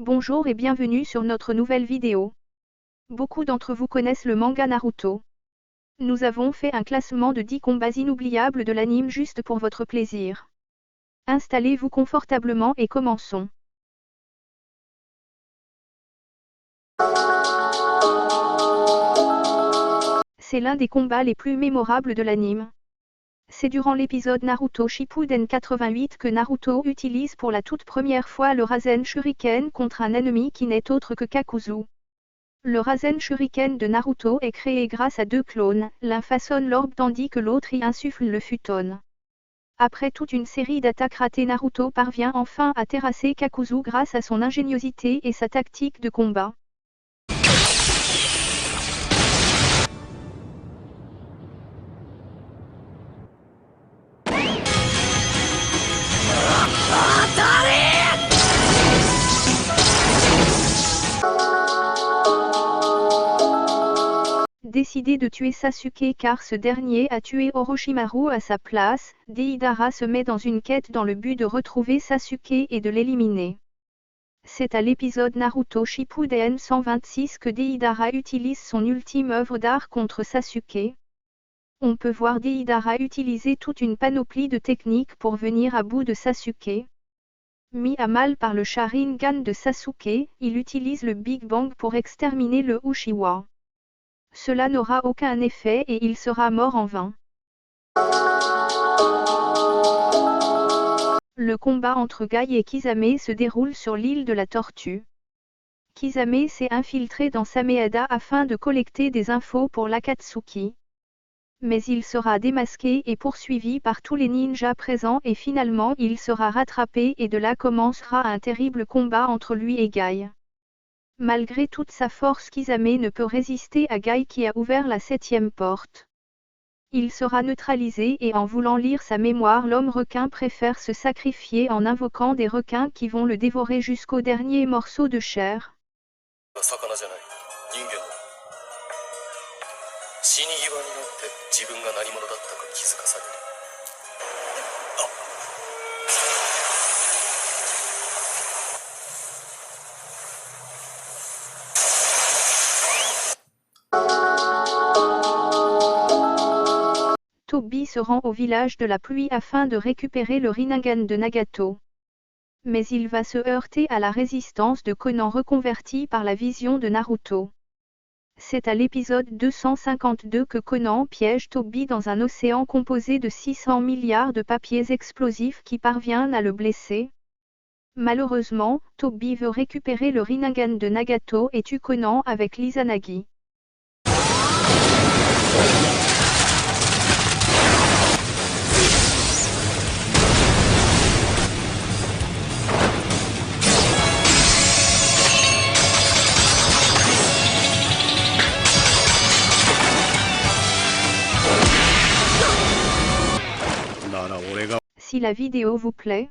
Bonjour et bienvenue sur notre nouvelle vidéo. Beaucoup d'entre vous connaissent le manga Naruto. Nous avons fait un classement de 10 combats inoubliables de l'anime juste pour votre plaisir. Installez-vous confortablement et commençons. C'est l'un des combats les plus mémorables de l'anime. C'est durant l'épisode Naruto Shippuden 88 que Naruto utilise pour la toute première fois le Rasen Shuriken contre un ennemi qui n'est autre que Kakuzu. Le Rasen Shuriken de Naruto est créé grâce à deux clones, l'un façonne l'orbe tandis que l'autre y insuffle le futon. Après toute une série d'attaques ratées, Naruto parvient enfin à terrasser Kakuzu grâce à son ingéniosité et sa tactique de combat. Décidé de tuer Sasuke car ce dernier a tué Orochimaru à sa place, Deidara se met dans une quête dans le but de retrouver Sasuke et de l'éliminer. C'est à l'épisode Naruto Shippuden 126 que Deidara utilise son ultime œuvre d'art contre Sasuke. On peut voir Deidara utiliser toute une panoplie de techniques pour venir à bout de Sasuke. Mis à mal par le Sharingan de Sasuke, il utilise le Big Bang pour exterminer le Uchiwa. Cela n'aura aucun effet et il sera mort en vain. Le combat entre Guy et Kisame se déroule sur l'île de la Tortue. Kisame s'est infiltré dans Sameada afin de collecter des infos pour l'Akatsuki. Mais il sera démasqué et poursuivi par tous les ninjas présents et finalement il sera rattrapé et de là commencera un terrible combat entre lui et Guy. Malgré toute sa force, Kisame ne peut résister à Guy qui a ouvert la 7e porte. Il sera neutralisé et en voulant lire sa mémoire, l'homme requin préfère se sacrifier en invoquant des requins qui vont le dévorer jusqu'au dernier morceau de chair. Tobi se rend au village de la pluie afin de récupérer le Rinnegan de Nagato. Mais il va se heurter à la résistance de Conan reconverti par la vision de Naruto. C'est à l'épisode 252 que Conan piège Tobi dans un océan composé de 600 milliards de papiers explosifs qui parviennent à le blesser. Malheureusement, Tobi veut récupérer le Rinnegan de Nagato et tue Conan avec l'Izanagi. Si la vidéo vous plaît,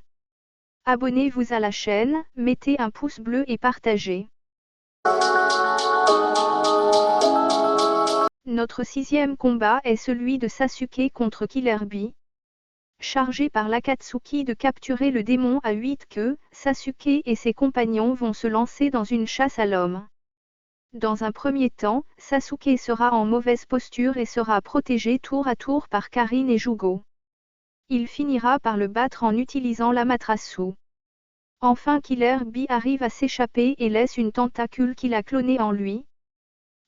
abonnez-vous à la chaîne, mettez un pouce bleu et partagez. Notre 6e combat est celui de Sasuke contre Killer Bee. Chargé par l'Akatsuki de capturer le démon à 8 queues, Sasuke et ses compagnons vont se lancer dans une chasse à l'homme. Dans un premier temps, Sasuke sera en mauvaise posture et sera protégé tour à tour par Karin et Jugo. Il finira par le battre en utilisant l'Amaterasu. Enfin Killer Bee arrive à s'échapper et laisse une tentacule qu'il a clonée en lui.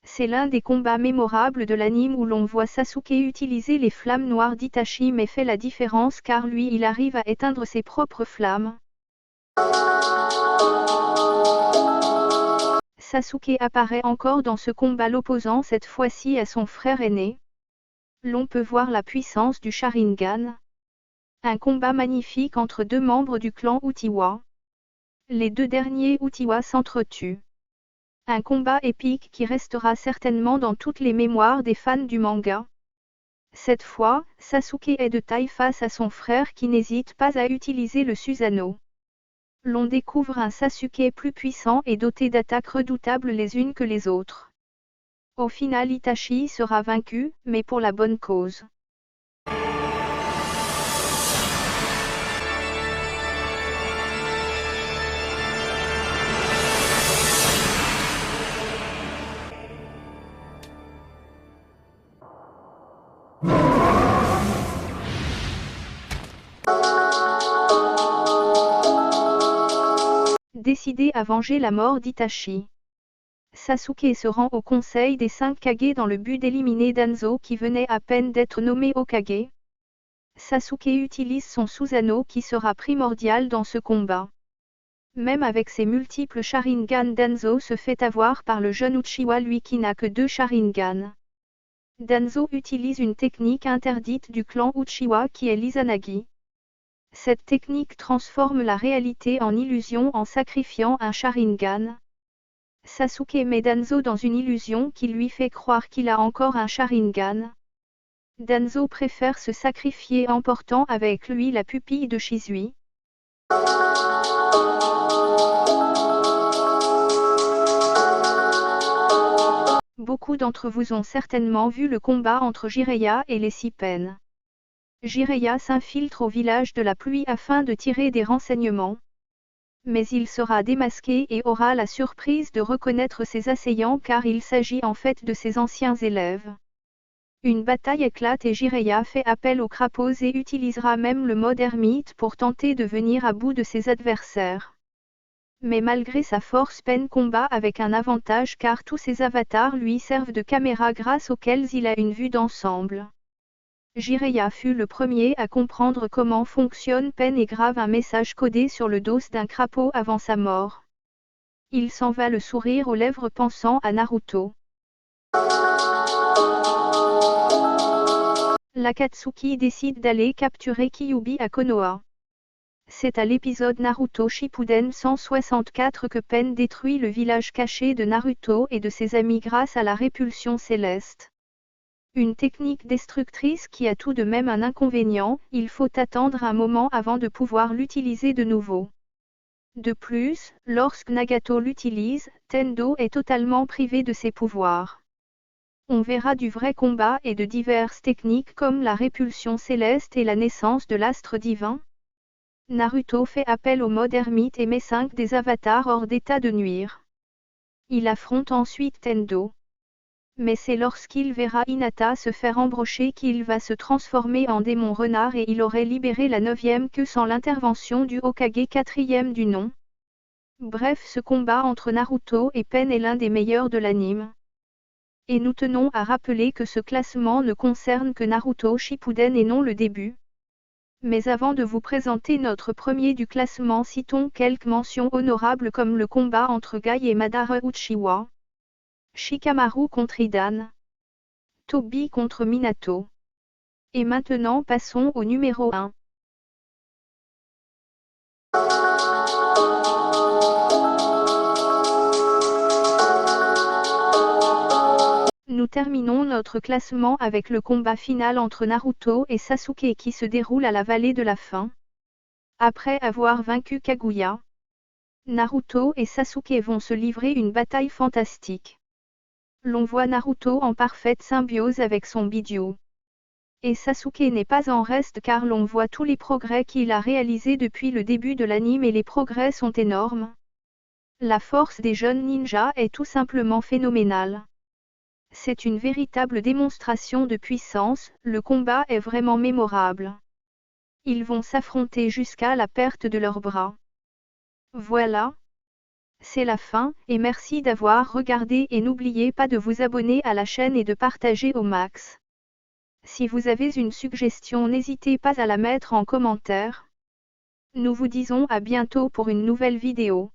C'est l'un des combats mémorables de l'anime où l'on voit Sasuke utiliser les flammes noires d'Itachi mais fait la différence car lui il arrive à éteindre ses propres flammes. Sasuke apparaît encore dans ce combat l'opposant cette fois-ci à son frère aîné. L'on peut voir la puissance du Sharingan. Un combat magnifique entre deux membres du clan Uchiwa. Les deux derniers Uchiwa s'entretuent. Un combat épique qui restera certainement dans toutes les mémoires des fans du manga. Cette fois, Sasuke est de taille face à son frère qui n'hésite pas à utiliser le Susanoo. L'on découvre un Sasuke plus puissant et doté d'attaques redoutables les unes que les autres. Au final Itachi sera vaincu, mais pour la bonne cause. décidé à venger la mort d'Itachi. Sasuke se rend au conseil des 5 Kage dans le but d'éliminer Danzo qui venait à peine d'être nommé Hokage. Sasuke utilise son Susanoo qui sera primordial dans ce combat. Même avec ses multiples Sharingan, Danzo se fait avoir par le jeune Uchiwa lui qui n'a que 2 Sharingan. Danzo utilise une technique interdite du clan Uchiwa qui est l'Izanagi. Cette technique transforme la réalité en illusion en sacrifiant un Sharingan. Sasuke met Danzo dans une illusion qui lui fait croire qu'il a encore un Sharingan. Danzo préfère se sacrifier en portant avec lui la pupille de Shizui. Beaucoup d'entre vous ont certainement vu le combat entre Jiraiya et les Sippen. Jiraiya s'infiltre au village de la pluie afin de tirer des renseignements. Mais il sera démasqué et aura la surprise de reconnaître ses assaillants car il s'agit en fait de ses anciens élèves. Une bataille éclate et Jiraiya fait appel aux crapauds et utilisera même le mode ermite pour tenter de venir à bout de ses adversaires. Mais malgré sa force, Pen combat avec un avantage car tous ses avatars lui servent de caméra grâce auxquels il a une vue d'ensemble. Jiraiya fut le premier à comprendre comment fonctionne Pen et grave un message codé sur le dos d'un crapaud avant sa mort. Il s'en va le sourire aux lèvres pensant à Naruto. L'Akatsuki décide d'aller capturer Kyuubi à Konoha. C'est à l'épisode Naruto Shippuden 164 que Pen détruit le village caché de Naruto et de ses amis grâce à la répulsion céleste. Une technique destructrice qui a tout de même un inconvénient, il faut attendre un moment avant de pouvoir l'utiliser de nouveau. De plus, lorsque Nagato l'utilise, Tendo est totalement privé de ses pouvoirs. On verra du vrai combat et de diverses techniques comme la répulsion céleste et la naissance de l'astre divin. Naruto fait appel au mode ermite et met 5 des avatars hors d'état de nuire. Il affronte ensuite Tendo. Mais c'est lorsqu'il verra Hinata se faire embrocher qu'il va se transformer en démon renard et il aurait libéré la 9e queue sans l'intervention du Hokage 4e du nom. Bref, ce combat entre Naruto et Pen est l'un des meilleurs de l'anime. Et nous tenons à rappeler que ce classement ne concerne que Naruto Shippuden et non le début. Mais avant de vous présenter notre premier du classement, citons quelques mentions honorables comme le combat entre Gai et Madara Uchiwa. Shikamaru contre Hidan. Tobi contre Minato. Et maintenant passons au numéro 1. Nous terminons notre classement avec le combat final entre Naruto et Sasuke qui se déroule à la vallée de la faim. Après avoir vaincu Kaguya, Naruto et Sasuke vont se livrer une bataille fantastique. L'on voit Naruto en parfaite symbiose avec son Bidyu. Et Sasuke n'est pas en reste car l'on voit tous les progrès qu'il a réalisés depuis le début de l'anime et les progrès sont énormes. La force des jeunes ninjas est tout simplement phénoménale. C'est une véritable démonstration de puissance, le combat est vraiment mémorable. Ils vont s'affronter jusqu'à la perte de leurs bras. Voilà. C'est la fin, et merci d'avoir regardé et n'oubliez pas de vous abonner à la chaîne et de partager au max. Si vous avez une suggestion, n'hésitez pas à la mettre en commentaire. Nous vous disons à bientôt pour une nouvelle vidéo.